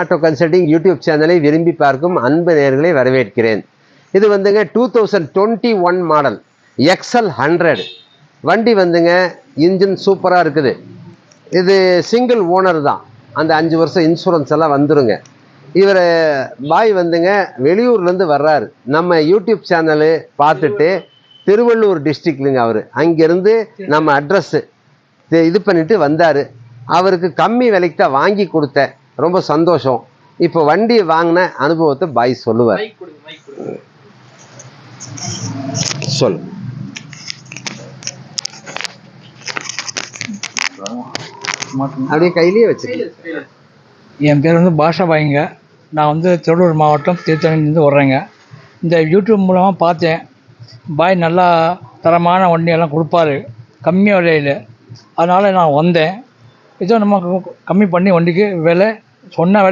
Auto consulting YouTube சேனலை விரும்பி பார்க்கும் அன்பு நேயர்களை வரவேற்கிறேன். இது வந்துங்க 2021 மாடல் XL100 வண்டி வந்துங்க. இன்ஜின் சூப்பராக இருக்குது. இது சிங்கிள் ஓனர் தான். அந்த 5 வருஷம் இன்சூரன்ஸ் எல்லாம் வந்துருங்க. இவர் பாய் வந்துங்க வெளியூர்லேருந்து வர்றாரு. நம்ம யூடியூப் சேனலு பார்த்துட்டு திருவள்ளூர் டிஸ்ட்ரிக்ட்லுங்க அவர். அங்கேருந்து நம்ம அட்ரஸ்ஸு இது பண்ணிட்டு வந்தார். அவருக்கு கம்மி விலைக்கு தான் வாங்கி கொடுத்தேன். ரொம்ப சந்தோஷம். இப்போ வண்டி வாங்கின அனுபவத்தை பாய் சொல்லுவார். சொல். அப்படியே கையிலேயே வச்சு. என் பேர் வந்து பாஷா பாய்ங்க. நான் வந்து திருவள்ளூர் மாவட்டம் திருத்தணிலேருந்து வர்றேங்க. இந்த யூடியூப் மூலமாக பார்த்தேன். பாய் நல்லா தரமான வண்டியெல்லாம் கொடுப்பாரு கம்மி விலையில். அதனால் நான் வந்தேன். ஏதோ நம்ம கம்மி பண்ணி வண்டிக்கு விலை சொன்ன